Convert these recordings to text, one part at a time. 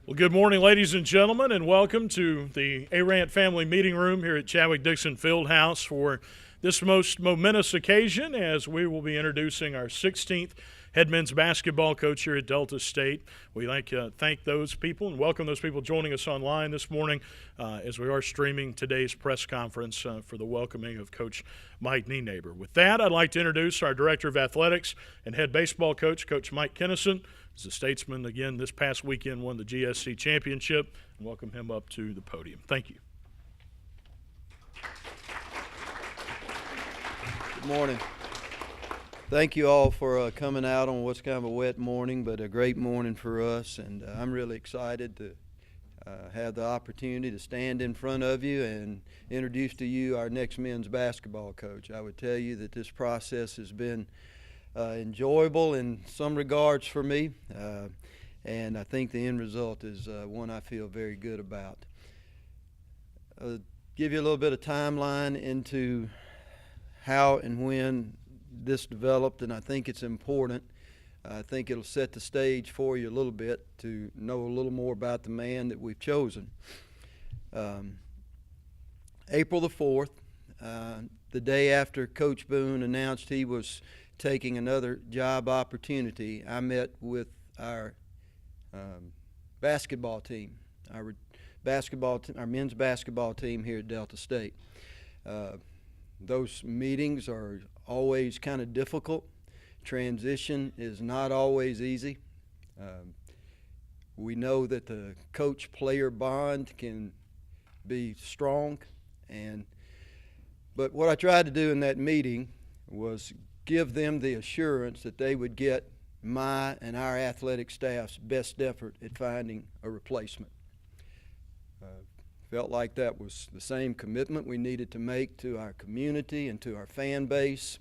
Well, good morning, ladies and gentlemen, and welcome to the Arant Family Meeting Room here at Chadwick-Dixon Fieldhouse for this most momentous occasion as we will be introducing our 16th head men's basketball coach here at Delta State. We'd like to thank those people and welcome those people joining us online this morning as we are streaming today's press conference for the welcoming of Coach Mike Nienaber. With that, I'd like to introduce our Director of Athletics and head baseball coach, Coach Mike Kinnison. As a Statesman, again, this past weekend won the GSC championship, and welcome him up to the podium. Thank you. Good morning. Thank you all for coming out on what's kind of a wet morning, but a great morning for us, and I'm really excited to have the opportunity to stand in front of you and introduce to you our next men's basketball coach. I would tell you that this process has been enjoyable in some regards for me, and I think the end result is one I feel very good about. Give you a little bit of timeline into how and when this developed, and I think it's important. I think it'll set the stage for you a little bit to know a little more about the man that we've chosen. April the 4th, the day after Coach Boone announced he was taking another job opportunity, I met with our basketball team, our men's basketball team here at Delta State. Those meetings are always kind of difficult. Transition is not always easy. We know that the coach-player bond can be strong, but what I tried to do in that meeting was give them the assurance that they would get my and our athletic staff's best effort at finding a replacement. Felt like that was the same commitment we needed to make to our community and to our fan base.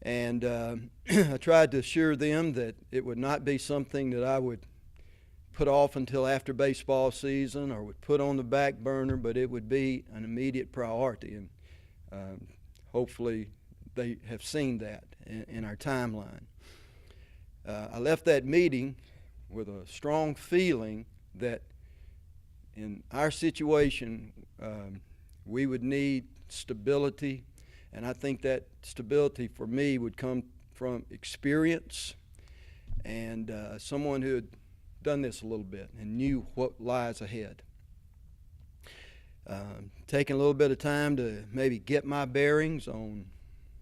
And I tried to assure them that it would not be something that I would put off until after baseball season or would put on the back burner, but it would be an immediate priority. And hopefully they have seen that in our timeline. I left that meeting with a strong feeling that in our situation we would need stability, and I think that stability for me would come from experience and someone who had done this a little bit and knew what lies ahead. Taking a little bit of time to maybe get my bearings on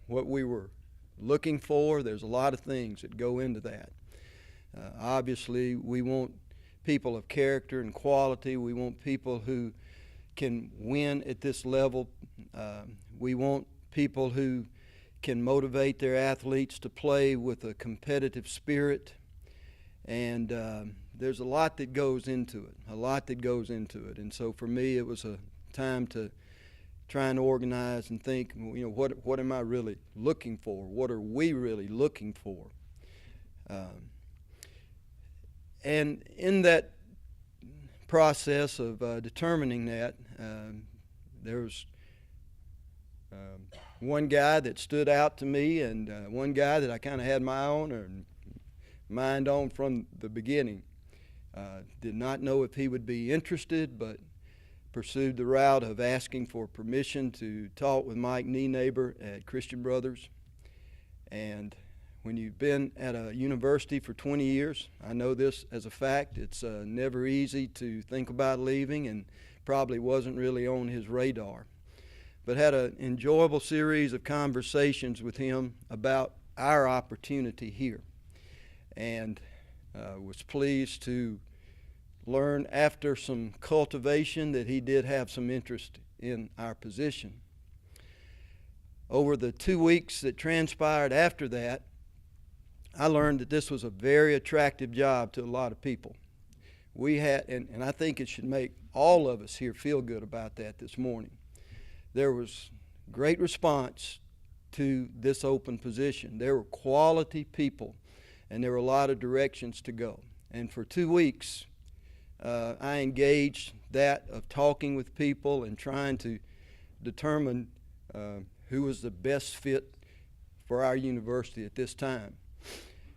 what we were looking for. There's a lot of things that go into that. Obviously, we want people of character and quality. We want people who can win at this level. We want people who can motivate their athletes to play with a competitive spirit. And there's a lot that goes into it, And so for me, it was a time to try and organize and think, what am I really looking for? What are we really looking for? And in that process of determining that, there was one guy that stood out to me and one guy that I kind of had my own mind on from the beginning. Did not know if he would be interested, but pursued the route of asking for permission to talk with Mike Nienaber at Christian Brothers. And when you've been at a university for 20 years, I know this as a fact, it's never easy to think about leaving, and probably wasn't really on his radar. But had an enjoyable series of conversations with him about our opportunity here, and was pleased to learn after some cultivation that he did have some interest in our position. Over the 2 weeks that transpired after that, I learned that this was a very attractive job to a lot of people. We had, and I think it should make all of us here feel good about that this morning. There was great response to this open position. There were quality people, and there were a lot of directions to go. And for 2 weeks, I engaged that of talking with people and trying to determine who was the best fit for our university at this time.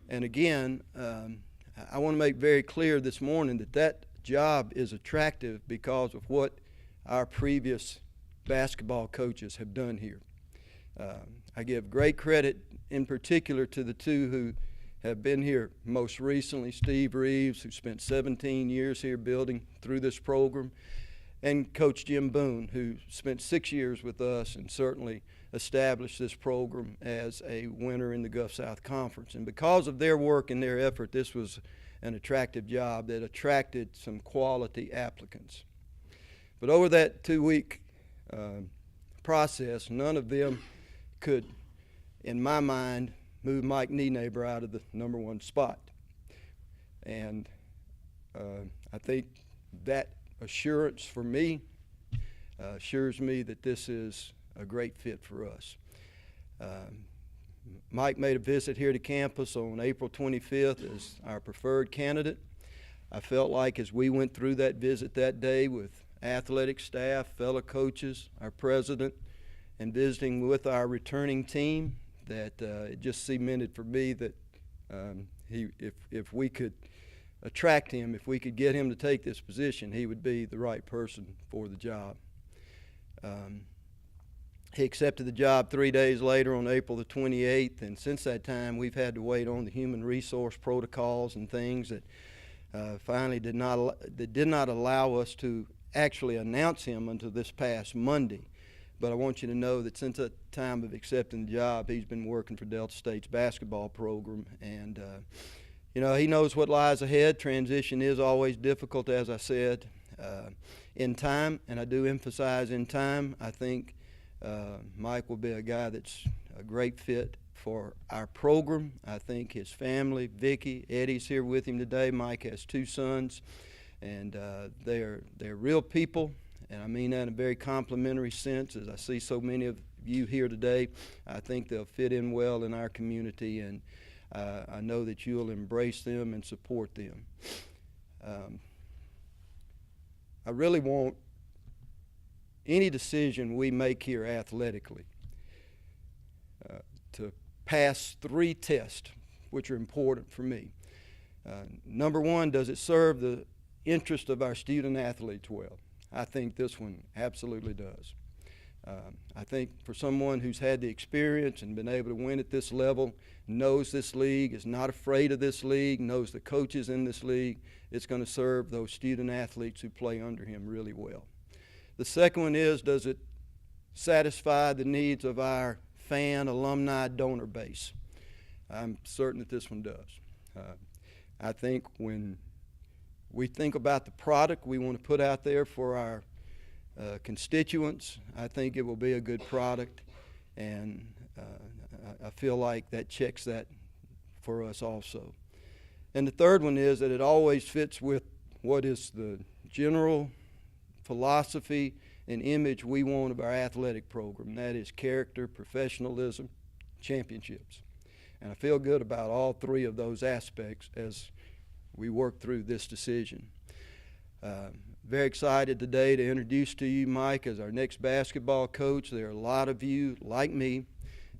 And again, I want to make very clear this morning that that job is attractive because of what our previous basketball coaches have done here. I give great credit in particular to the two who have been here most recently, Steve Reeves, who spent 17 years here building through this program, and Coach Jim Boone, who spent 6 years with us and certainly established this program as a winner in the Gulf South Conference. And because of their work and their effort, this was an attractive job that attracted some quality applicants. But over that 2-week process, none of them could, in my mind, move Mike Nienaber out of the #1 spot. And I think that assurance for me assures me that this is a great fit for us. Mike made a visit here to campus on April 25th as our preferred candidate. I felt like as we went through that visit that day with athletic staff, fellow coaches, our president, and visiting with our returning team, that it just cemented for me that if we could attract him, if we could get him to take this position, he would be the right person for the job. He accepted the job 3 days later on April the 28th, and since that time we've had to wait on the human resource protocols and things that finally did not allow us to actually announce him until this past Monday. But I want you to know that since that time of accepting the job, he's been working for Delta State's basketball program, and he knows what lies ahead. Transition is always difficult, as I said. In time, and I do emphasize in time, I think Mike will be a guy that's a great fit for our program. I think his family, Vicky, Eddie's here with him today. Mike has 2 sons, and they're real people, and I mean that in a very complimentary sense. As I see so many of you here today, I think they'll fit in well in our community, and I know that you'll embrace them and support them. I really want any decision we make here athletically to pass 3 tests, which are important for me. Number 1, does it serve the interest of our student athletes well? I think this one absolutely does. I think for someone who's had the experience and been able to win at this level, knows this league, is not afraid of this league, knows the coaches in this league, it's going to serve those student athletes who play under him really well. The second one is, does it satisfy the needs of our fan, alumni, donor base? I'm certain that this one does. I think when we think about the product we want to put out there for our constituents, I think it will be a good product, and I feel like that checks that for us also. And the third one is that it always fits with what is the general philosophy and image we want of our athletic program. That is character, professionalism, championships. And I feel good about all 3 of those aspects as we work through this decision. Very excited today to introduce to you Mike as our next basketball coach. There are a lot of you, like me,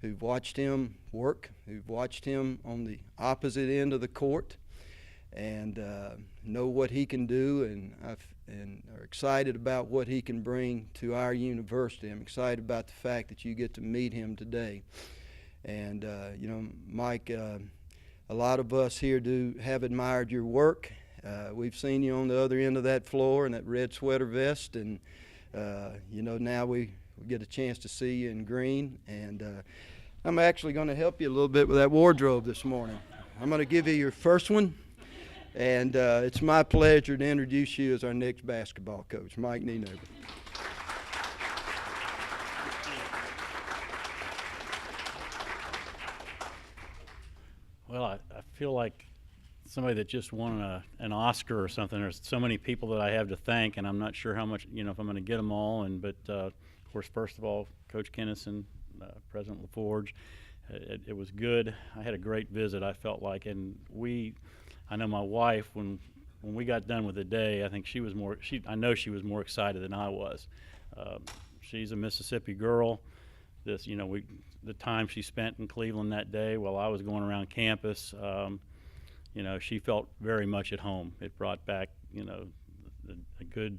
who've watched him work, who've watched him on the opposite end of the court, and know what he can do, and are excited about what he can bring to our university. I'm excited about the fact that you get to meet him today. And, Mike, a lot of us here have admired your work. We've seen you on the other end of that floor in that red sweater vest, and, now we get a chance to see you in green. And I'm actually going to help you a little bit with that wardrobe this morning. I'm going to give you your first one. And it's my pleasure to introduce you as our next basketball coach, Mike Nienaber. Well, I feel like somebody that just won an Oscar or something. There's so many people that I have to thank, and I'm not sure how much, if I'm going to get them all. But of course, first of all, Coach Kennison, President LaForge, it was good. I had a great visit, I felt like, and I know my wife, when we got done with the day, I think I know she was more excited than I was. She's a Mississippi girl. The time she spent in Cleveland that day while I was going around campus, she felt very much at home. It brought back, a good,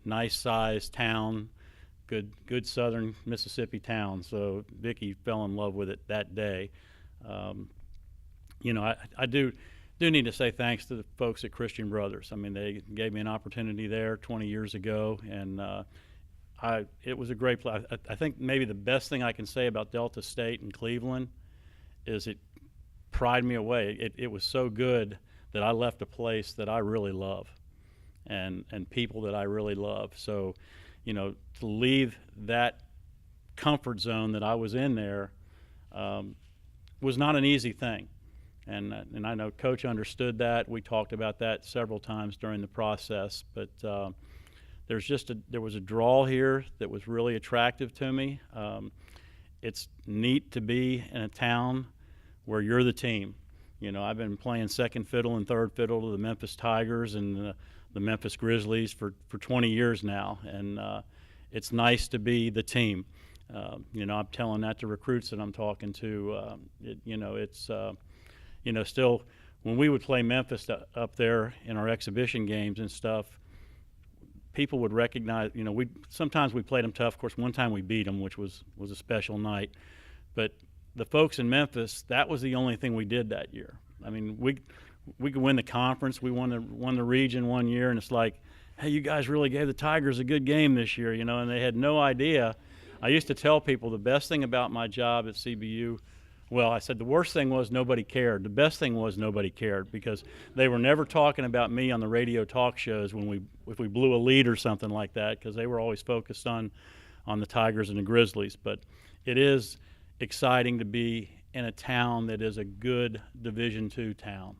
nice-sized town, good southern Mississippi town. So Vicki fell in love with it that day. I do need to say thanks to the folks at Christian Brothers. I mean, they gave me an opportunity there 20 years ago, and it was a great place. I think maybe the best thing I can say about Delta State and Cleveland is it pried me away. It was so good that I left a place that I really love and people that I really love. So, to leave that comfort zone that I was in there was not an easy thing. And I know Coach understood that. We talked about that several times during the process. But there was a draw here that was really attractive to me. It's neat to be in a town where you're the team. I've been playing second fiddle and third fiddle to the Memphis Tigers and the Memphis Grizzlies for 20 years now. And it's nice to be the team. I'm telling that to recruits that I'm talking to. Still, when we would play Memphis up there in our exhibition games and stuff, people would recognize, sometimes we played them tough. Of course, one time we beat them, which was a special night. But the folks in Memphis, that was the only thing we did that year. I mean, we could win the conference. We won the region one year, and it's like, hey, you guys really gave the Tigers a good game this year, and they had no idea. I used to tell people the best thing about my job at CBU, well, I said the worst thing was nobody cared. The best thing was nobody cared because they were never talking about me on the radio talk shows if we blew a lead or something like that, because they were always focused on the Tigers and the Grizzlies. But it is exciting to be in a town that is a good Division II town.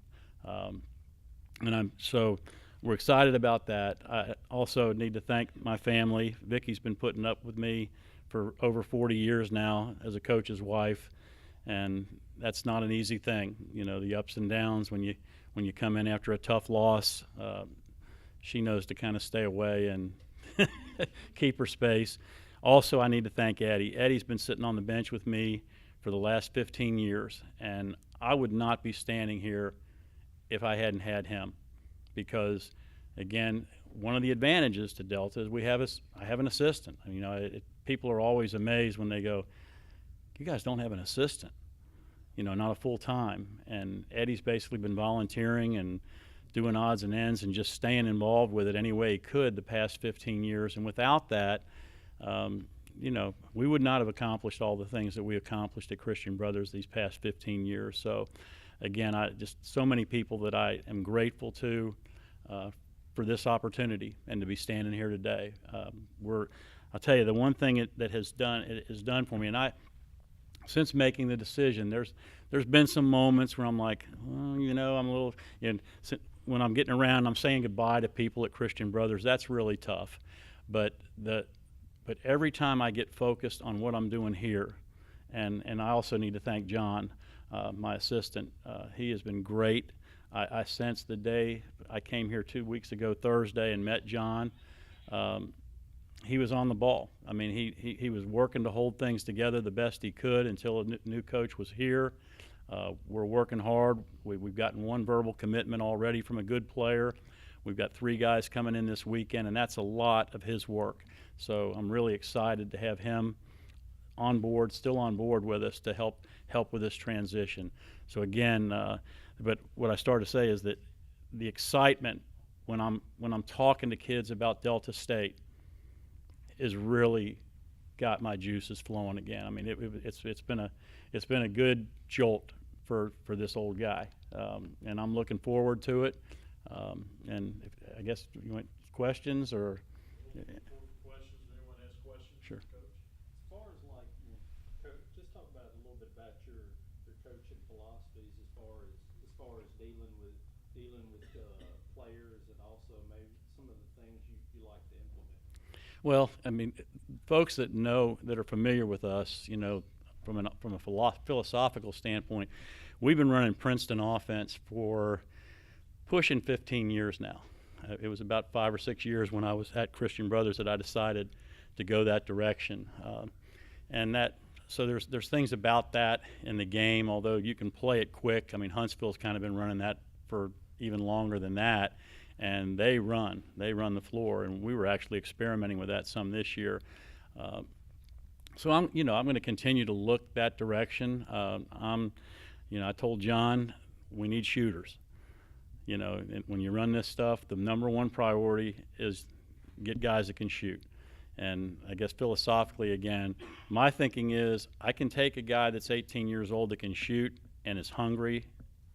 So we're excited about that. I also need to thank my family. Vicki's been putting up with me for over 40 years now as a coach's wife, and that's not an easy thing. The ups and downs when you come in after a tough loss. She knows to kind of stay away and keep her space. Also, I need to thank Eddie. Eddie's been sitting on the bench with me for the last 15 years, and I would not be standing here if I hadn't had him. Because, again, one of the advantages to Delta is I have an assistant. People are always amazed when they go, "You guys don't have an assistant, not a full time." And Eddie's basically been volunteering and doing odds and ends and just staying involved with it any way he could the past 15 years. And without that, we would not have accomplished all the things that we accomplished at Christian Brothers these past 15 years. So, again, just so many people that I am grateful to for this opportunity and to be standing here today. I'll tell you, the one thing it has done for me, and since making the decision, there's been some moments where I'm like, I'm a little, when I'm getting around, I'm saying goodbye to people at Christian Brothers. That's really tough, but every time I get focused on what I'm doing here, and I also need to thank John, my assistant. He has been great. I sensed the day I came here 2 weeks ago Thursday and met John, he was on the ball. I mean, he was working to hold things together the best he could until a new coach was here. We're working hard. We've gotten one verbal commitment already from a good player. We've got 3 guys coming in this weekend, and that's a lot of his work. So I'm really excited to have him still on board with us to help with this transition. So again, but what I started to say is that the excitement when I'm talking to kids about Delta State is really got my juices flowing again. I mean, it's been a good jolt for this old guy, and I'm looking forward to it. And I guess you want questions or? Questions? Anyone has questions? Sure. Coach? As far as just talk about a little bit about your coaching philosophies as far as dealing with players and also maybe some of the things you like to implement. Well, I mean, folks that are familiar with us, from a philosophical standpoint, we've been running Princeton offense for pushing 15 years now. It was about 5 or 6 years when I was at Christian Brothers that I decided to go that direction, so there's things about that in the game. Although you can play it quick. I mean, Huntsville's kind of been running that for even longer than that, and they run the floor, and we were actually experimenting with that some this year. So I'm going to continue to look that direction. I told John we need shooters. When you run this stuff, the number one priority is get guys that can shoot. And I guess philosophically, again, my thinking is I can take a guy that's 18 years old that can shoot and is hungry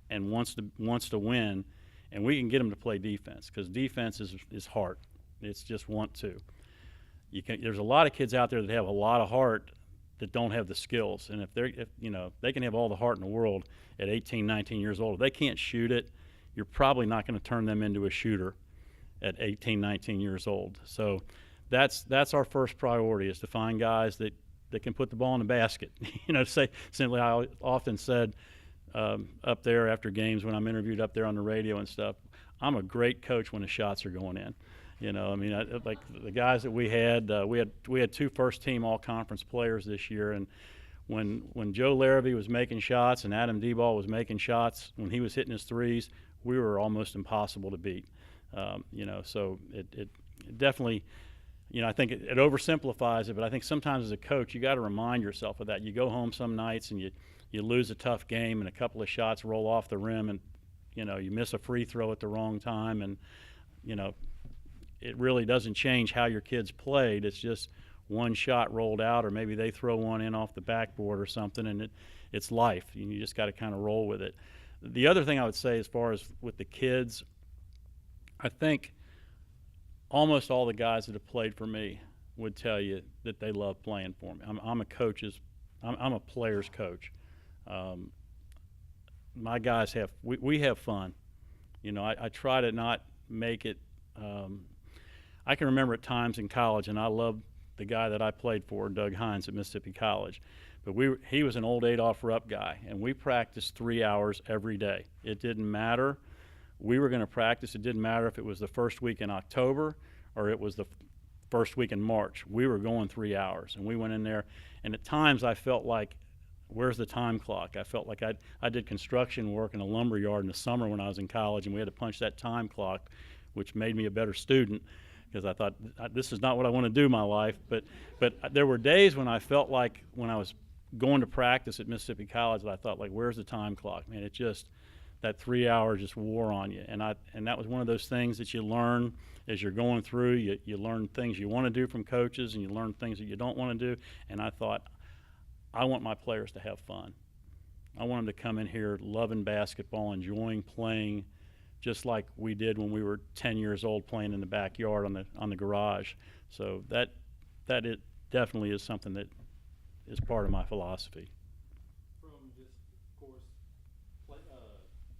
and wants to win, and we can get him to play defense, because defense is heart. It's just want to. There's a lot of kids out there that have a lot of heart that don't have the skills, and if they can have all the heart in the world at 18, 19 years old, if they can't shoot it, you're probably not going to turn them into a shooter at 18, 19 years old. So that's our first priority, is to find guys that can put the ball in the basket. To say simply, I often said up there after games when I'm interviewed up there on the radio and stuff, I'm a great coach when the shots are going in. Like the guys that we had 2 first-team all-conference players this year, and when Joe Larrabee was making shots and Adam D-Ball was making shots, when he was hitting his threes, we were almost impossible to beat. So it definitely, I think it oversimplifies it, but I think sometimes as a coach you got to remind yourself of that. You go home some nights and you lose a tough game and a couple of shots roll off the rim, and you miss a free throw at the wrong time, and it really doesn't change how your kids played. It's just one shot rolled out, or maybe they throw one in off the backboard or something, and it's life. You just got to kind of roll with it. The other thing I would say as far as with the kids, I think almost all the guys that have played for me would tell you that they love playing for me. I'm a player's coach. My guys we have fun. I try to not make it. I can remember at times in college, and I loved the guy that I played for, Doug Hines at Mississippi College. But he was an old Adolph Rupp guy, and we practiced 3 hours every day. It didn't matter. We were going to practice. It didn't matter if it was the first week in October or it was the first week in March. We were going 3 hours, and we went in there. And at times I felt like, where's the time clock? I felt like I did construction work in a lumber yard in the summer when I was in college, and we had to punch that time clock, which made me a better student, because I thought, this is not what I want to do in my life. But there were days when I felt like, when I was going to practice at Mississippi College, that I thought, like, where's the time clock? Man, that 3 hours just wore on you. And that was one of those things that you learn as you're going through. You learn things you want to do from coaches, and you learn things that you don't want to do. And I thought, I want my players to have fun. I want them to come in here loving basketball, enjoying playing, just like we did when we were 10 years old playing in the backyard on the garage. So that it definitely is something that is part of my philosophy. From just, of course,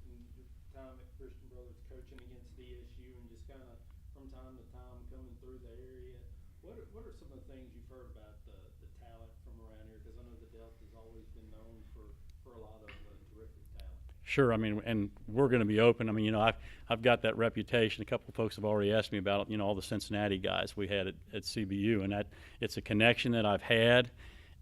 in your time at Christian Brothers coaching against DSU, and just kind of from time to time coming through the area, what are some of the things you've heard about the talent from around here? Because I know the Delta's always been known for a lot of terrific talent. Sure. I mean, and we're going to be open. I mean, I've got that reputation. A couple of folks have already asked me about, all the Cincinnati guys we had at CBU, and it's a connection that I've had,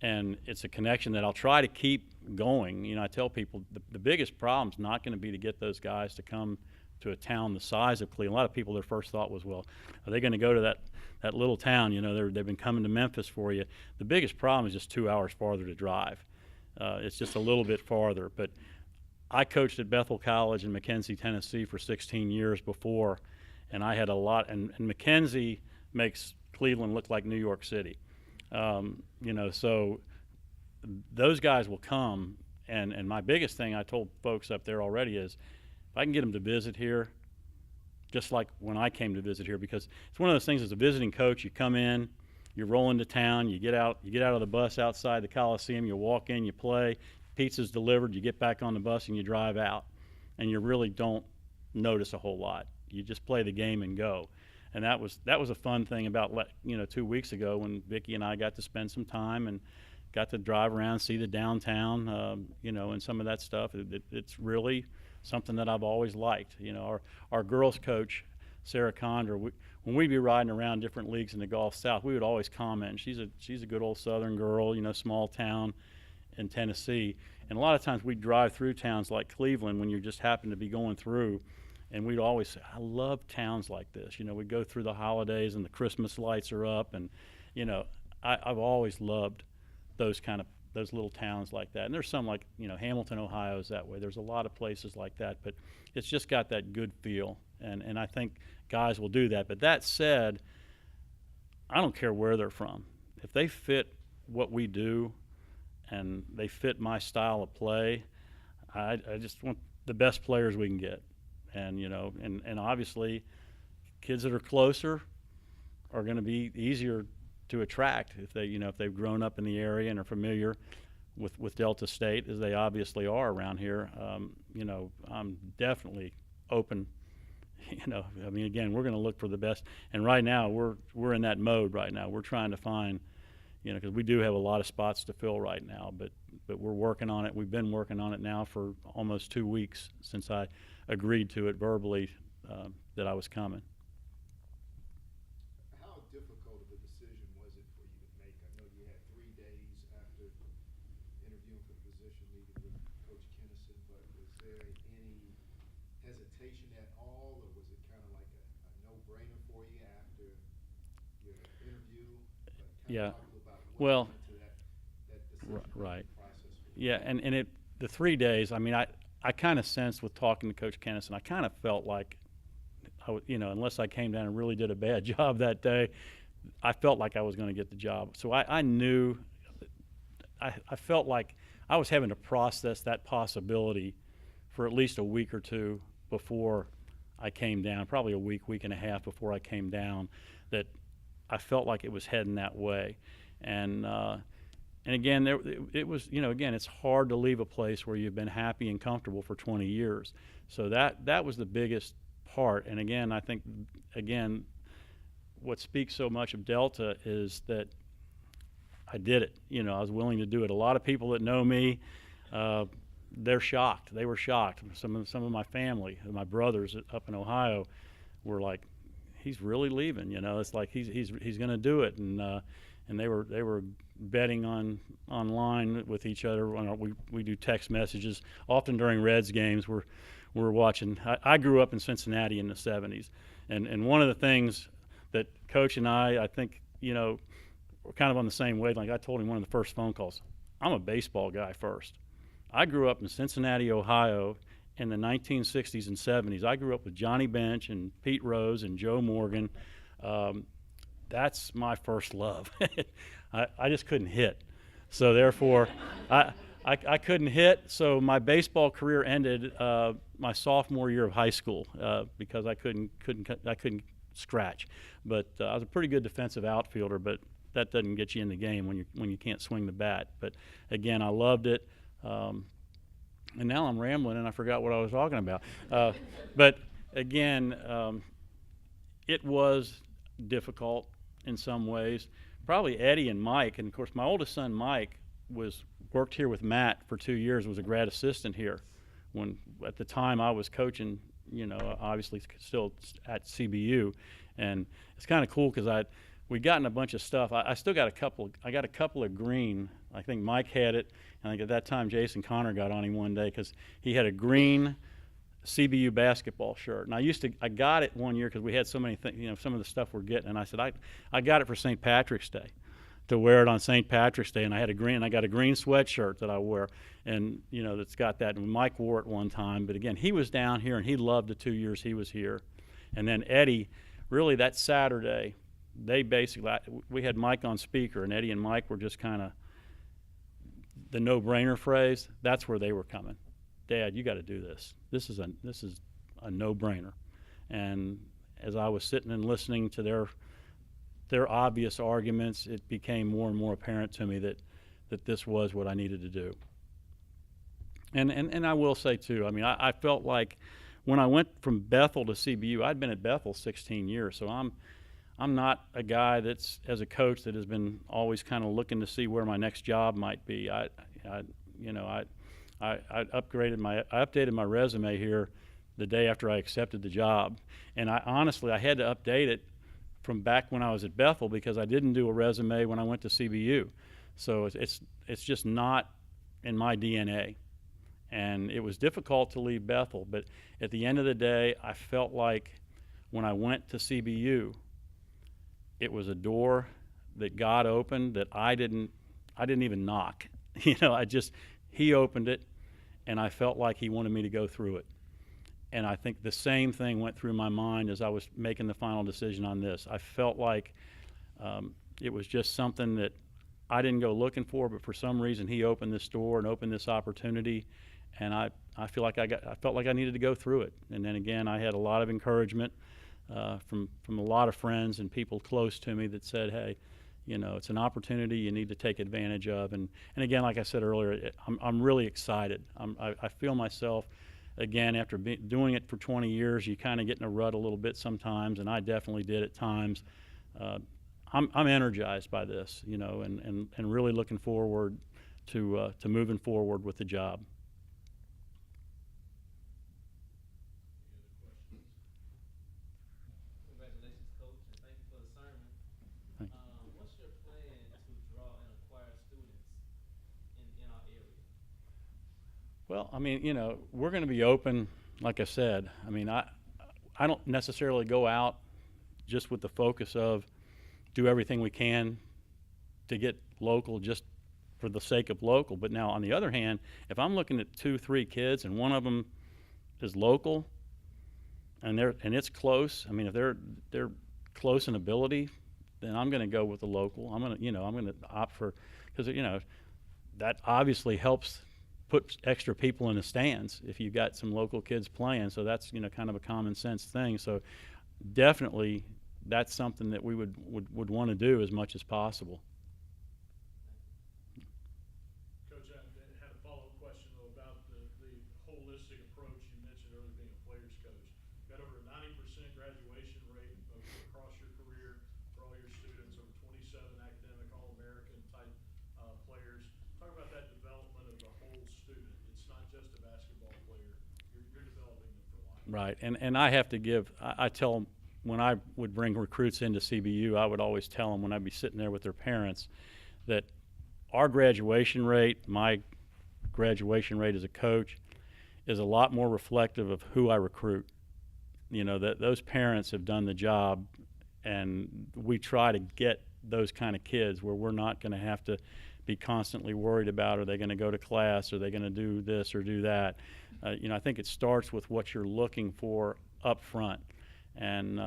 and it's a connection that I'll try to keep going. I tell people the biggest problem is not going to be to get those guys to come to a town the size of Cleveland. A lot of people, their first thought was, well, are they going to go to that little town? They've been coming to Memphis for you. The biggest problem is just 2 hours farther to drive. It's just a little bit farther. But I coached at Bethel College in McKenzie, Tennessee for 16 years before, and I had a lot. And McKenzie makes Cleveland look like New York City. So those guys will come, and my biggest thing I told folks up there already is, if I can get them to visit here, just like when I came to visit here, because it's one of those things as a visiting coach, you come in, you're rolling to town, you get out of the bus outside the Coliseum, you walk in, you play, pizza's delivered, you get back on the bus and you drive out, and you really don't notice a whole lot. You just play the game and go. And that was a fun thing about 2 weeks ago when Vicki and I got to spend some time and got to drive around, see the downtown, and some of that stuff. It's really something that I've always liked. Our girls coach, Sarah Condor, when we'd be riding around different leagues in the Gulf South, we would always comment, she's a good old Southern girl, small town, in Tennessee. And a lot of times we'd drive through towns like Cleveland when you just happen to be going through, and we'd always say, I love towns like this. You know, we go through the holidays and the Christmas lights are up, and, you know, I've always loved those little towns like that. And there's some like, you know, Hamilton, Ohio is that way. There's a lot of places like that, but it's just got that good feel. And I think guys will do that. But that said, I don't care where they're from. If they fit what we do and they fit my style of play, I just want the best players we can get. And, you know, and obviously kids that are closer are going to be easier to attract if they've grown up in the area and are familiar with Delta State, as they obviously are around here. You know, I'm definitely open. You know, I mean, again, we're going to look for the best, and right now we're in that mode right now. We're trying to find, you know, because we do have a lot of spots to fill right now, but we're working on it. We've been working on it now for almost 2 weeks since I agreed to it verbally that I was coming. How difficult of a decision was it for you to make? I know you had 3 days after interviewing for the position, meeting with Coach Kinnison, but was there any hesitation at all, or was it kind of like a no-brainer for you after your interview? Yeah. Talk about well, into that decision right. process. Yeah, and the 3 days, I mean, I kind of sensed with talking to Coach Kinnison, I kind of felt like, you know, unless I came down and really did a bad job that day, I felt like I was going to get the job. So I knew, I felt like I was having to process that possibility for at least a week or two before I came down, probably a week and a half before I came down, that I felt like it was heading that way. And again, it was, you know, again, it's hard to leave a place where you've been happy and comfortable for 20 years. So that was the biggest part. And again, I think, again, what speaks so much of Delta is that I did it. You know, I was willing to do it. A lot of people that know me, they're shocked. They were shocked. Some of my family, my brothers up in Ohio, were like, "He's really leaving." You know, it's like he's going to do it. And they were betting online with each other. We do text messages often during Reds games. We're watching. I grew up in Cincinnati in the 70s, and one of the things that Coach and I think, you know, we're kind of on the same wavelength. I told him one of the first phone calls, I'm a baseball guy first. I grew up in Cincinnati, Ohio in the 1960s and 70s. I grew up with Johnny Bench and Pete Rose and Joe Morgan. That's my first love. I just couldn't hit. So therefore, I couldn't hit, so my baseball career ended my sophomore year of high school because I couldn't scratch. But I was a pretty good defensive outfielder, but that doesn't get you in the game when you can't swing the bat. But again, I loved it. And now I'm rambling and I forgot what I was talking about. But again, it was difficult in some ways. Probably Eddie and Mike, and of course my oldest son Mike worked here with Matt for 2 years, was a grad assistant here. When at the time I was coaching, you know, obviously still at CBU, and it's kind of cool because we'd gotten a bunch of stuff. I still got a couple. I got a couple of green. I think Mike had it, and I think at that time Jason Connor got on him one day because he had a green CBU basketball shirt. And I got it one year because we had so many things, you know, some of the stuff we're getting, and I said I got it for St. Patrick's Day, to wear it on St. Patrick's Day, and I got a green sweatshirt that I wear, and you know, that's got that. And Mike wore it one time, but again, he was down here and he loved the 2 years he was here. And then Eddie, really that Saturday, we had Mike on speaker, and Eddie and Mike were just kind of the no-brainer phrase. That's where they were coming. Dad, you got to do this. This is a no-brainer. And as I was sitting and listening to their obvious arguments, it became more and more apparent to me that this was what I needed to do. And I will say too, I mean, I felt like when I went from Bethel to CBU, I'd been at Bethel 16 years, so I'm not a guy that's, as a coach, that has been always kind of looking to see where my next job might be. I updated my resume here the day after I accepted the job, and I had to update it from back when I was at Bethel because I didn't do a resume when I went to CBU. So it's just not in my DNA. And it was difficult to leave Bethel, but at the end of the day, I felt like when I went to CBU, it was a door that God opened that I didn't even knock. He opened it, and I felt like he wanted me to go through it. And I think the same thing went through my mind as I was making the final decision on this. I felt like it was just something that I didn't go looking for, but for some reason he opened this door and opened this opportunity, and I felt like I needed to go through it. And then again, I had a lot of encouragement from a lot of friends and people close to me that said, "Hey, it's an opportunity you need to take advantage of." And again, like I said earlier, I'm really excited. I feel myself, again, after doing it for 20 years, you kind of get in a rut a little bit sometimes, and I definitely did at times. I'm energized by this, and really looking forward to moving forward with the job. Congratulations, Coach, and thank you for the sermon. Thank What's your plan to draw and acquire students in our area? Well, we're going to be open, like I said. I don't necessarily go out just with the focus of do everything we can to get local just for the sake of local. But now, on the other hand, if I'm looking at 2-3 kids and one of them is local and it's close, if they're close in ability, then I'm going to go with the local. I'm going to opt for, because that obviously helps put extra people in the stands if you've got some local kids playing. So that's kind of a common sense thing. So definitely that's something that we would want to do as much as possible. Coach, I had a follow-up question though about the holistic approach you mentioned earlier, being a player's coach. Got over a 90% graduation rate across your career for all your students, over 27 academic All-American type players. Talk about that development of the whole student. It's not just a basketball player. You're developing them for life. Right, and I have to give, I tell them, when I would bring recruits into CBU, I would always tell them when I'd be sitting there with their parents that our graduation rate, my graduation rate as a coach, is a lot more reflective of who I recruit. That those parents have done the job, and we try to get those kind of kids where we're not going to have to be constantly worried about, are they going to go to class, are they going to do this or do that. I think it starts with what you're looking for up front. And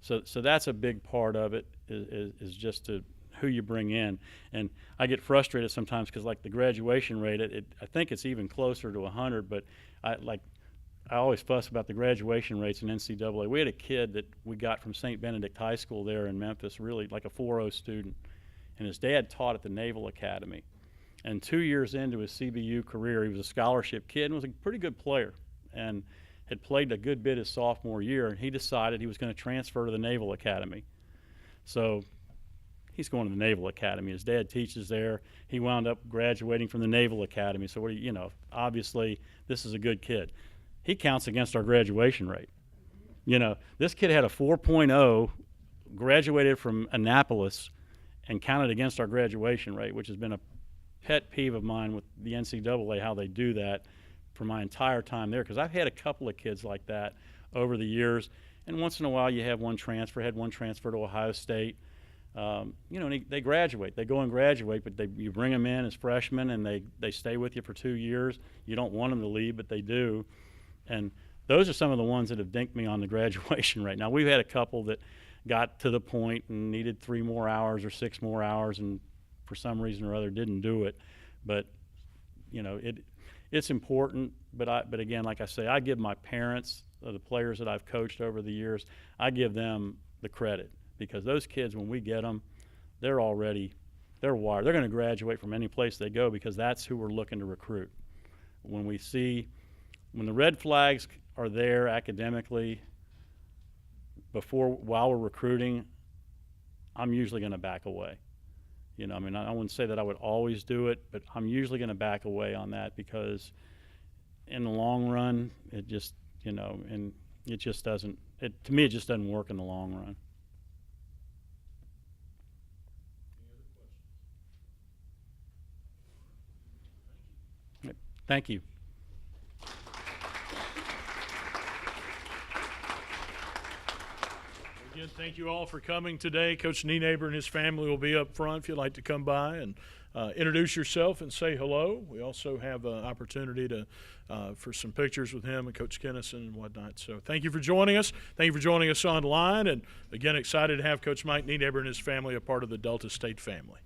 so that's a big part of it is just who you bring in. And I get frustrated sometimes because, like, the graduation rate, I think it's even closer to 100, but I always fuss about the graduation rates in NCAA. We had a kid that we got from St. Benedict High School there in Memphis, really like a 4.0 student, and his dad taught at the Naval Academy. And 2 years into his CBU career, he was a scholarship kid and was a pretty good player, and had played a good bit his sophomore year, and he decided he was going to transfer to the Naval Academy. So he's going to the Naval Academy. His dad teaches there. He wound up graduating from the Naval Academy. So obviously this is a good kid. He counts against our graduation rate. This kid had a 4.0, graduated from Annapolis, and counted against our graduation rate, which has been a pet peeve of mine with the NCAA, how they do that for my entire time there, because I've had a couple of kids like that over the years, and once in a while you have one transfer. Had one transfer to Ohio State, and they graduate. They go and graduate, but you bring them in as freshmen, and they stay with you for 2 years. You don't want them to leave, but they do, and those are some of the ones that have dinked me on the graduation rate. Now, we've had a couple that got to the point and needed 3 more hours or 6 more hours, and for some reason or other didn't do it, but it's important, but again, like I say, I give my parents, the players that I've coached over the years, I give them the credit, because those kids, when we get them, they're wired. They're going to graduate from any place they go, because that's who we're looking to recruit. When the red flags are there academically, while we're recruiting, I'm usually going to back away. I wouldn't say that I would always do it, but I'm usually going to back away on that, because in the long run, it just, and it just doesn't, to me, it just doesn't work in the long run. Any other questions? Thank you. Thank you. Again, thank you all for coming today. Coach Nienaber and his family will be up front if you'd like to come by and introduce yourself and say hello. We also have an opportunity to for some pictures with him and Coach Kennison and whatnot. So thank you for joining us. Thank you for joining us online. And again, excited to have Coach Mike Nienaber and his family a part of the Delta State family.